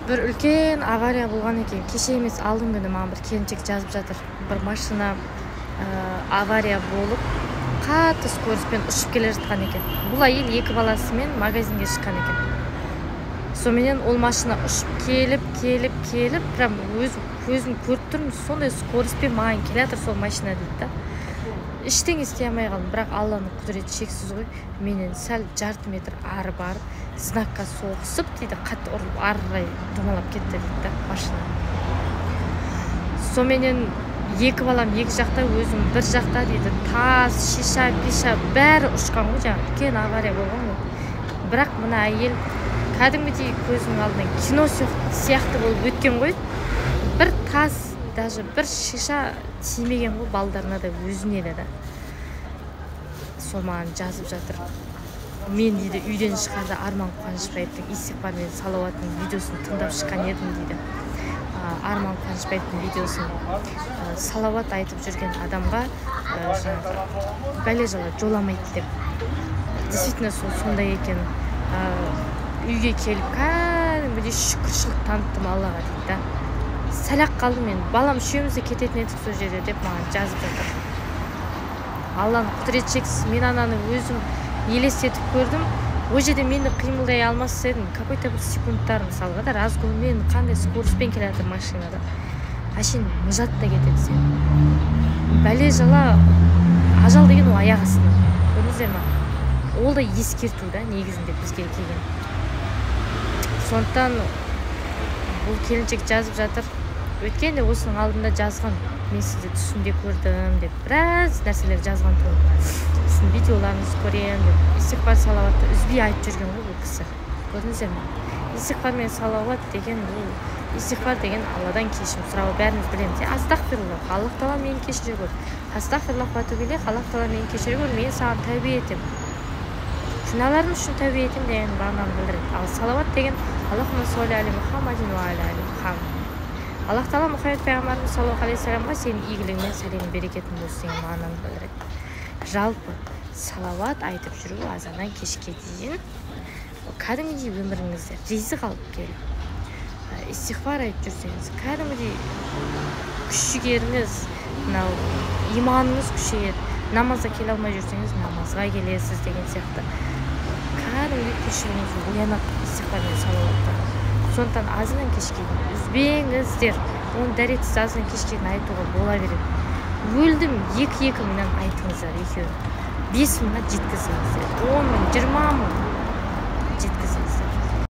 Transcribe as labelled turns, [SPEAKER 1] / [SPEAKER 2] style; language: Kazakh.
[SPEAKER 1] Bir үлкен авария болған екен. Кеше емес, алдың күні маған бір келіншек жазып жатыр. Бір машина авария болып, қатты скоростьпен ұшып келе жатқан екен. Бұл әйел 2 баласымен магазинге шыққан екен. Сонымен ол машина ұшып келіп, прям көзім көріп тұрмын, сондай скоростьпен маған келе жатыр сол машина дейді да. Ештеңе істей алмай қалдым, бірақ Алланың құдіреті шексіз ғой. Менен сәл жарты метр ары барып, знакқа соғысып дейді, қатты ұрып ары қарай домалап кетті дейді да машина. Сонымен 2 балам 2 жақта, өзім 1 жақта дейді. Тас, шиша, пиша бәрі ұшқан ғой, жаңа үлкен авария болған ғой. Бірақ мына әйел кәдімгідей көзінің алдынан кино сияқты болып өткен ғой. Бір тас, даже бір шиша тимеген ғой балдарына да, өзіне де. Сол маған жазып жатыр. Мен дейді үйден шыққанда Арман Қуанышбаевтың истиғфар мен салауаттың видеосын тыңдап шыққан едім дейді. Арман Қуанышбаевтың видеосын салауат айтып жүрген адамға бәле-жала жоламайды деп. Действительно сондай екен. Үйге келіп кәдімгідей шүкіршілік таныттым Аллаға дейді. Сәлақ қалдым мен. Балам үшеумізде кететін едік сол жерде деп маған жазып жатыр. Алланың құдіреті шексіз. Мен ананы өзім елестетіп көрдім. О жерде мені қимылдай алмас едім. Какой-то бір секундтар мысалға да разгонмен қандай скоростьпен келе жатыр машинада. Әшейін мұжат та кетеді сен. Бәле жала ажал деген ол аяқ астынан. Көрдіңіздер ме? Ол да ескерту да негізінде бізге келген. Сондықтан бұл келіншек жазып жатыр. Өткенде осының алдында жазған. Мен сізді түсімде көрдім деп біраз нәрселер жазған тұғын. Сіздің видеоларыңызды көрем деп. Истиғфар салауатты үзбей айтып жүрген ғой бұл кісі. Көрдіңіздер ме? Истиғфар мен салауат деген бұл. Истиғфар деген Алладан кешірім сұрауы бәріміз білеміз. Астағфируллах, Аллах тағала мені кешіре гөр. Астағфируллах ва атубу илейх, Аллах тағала мені кешіре гөр, мен саған тәубе етем. Күнәларым үшін тәубе етем деген мағынаны білдіреді. Ал салауат деген Аллахумма солли аля Мухаммадин ва аля али Мухаммад. Аллах тағала Мұхаммед пайғамбарымыз саллаллаху алейхи вассаламға сенің игілігімен сәлемі берекетін болсын деген мағынаны білдіреді. Жалпы салауат айтып жүру азаннан кешке дейін кәдімгідей өміріңізде ризық алып келіп, истиғфар айтып жүрсеңіз, кәдімгідей күш-жігеріңіз, мынау иманыңыз күшейеді. Намазға келе алмай жүрсеңіз, намазға келесіз деген сияқты. Кәдімгідей күш-жігеріңіз оянады истиғфар мен салауаттан. Сондықтан азаннан кешке дейін үзбеңіздер. Оны дәретсіз азаннан кешке дейін айтуға бола береді. Өлдім 2-2 мыңнан айтыңыздар екеуі. 5 мыңға жеткізіңіздер. 10 мың, 20 мың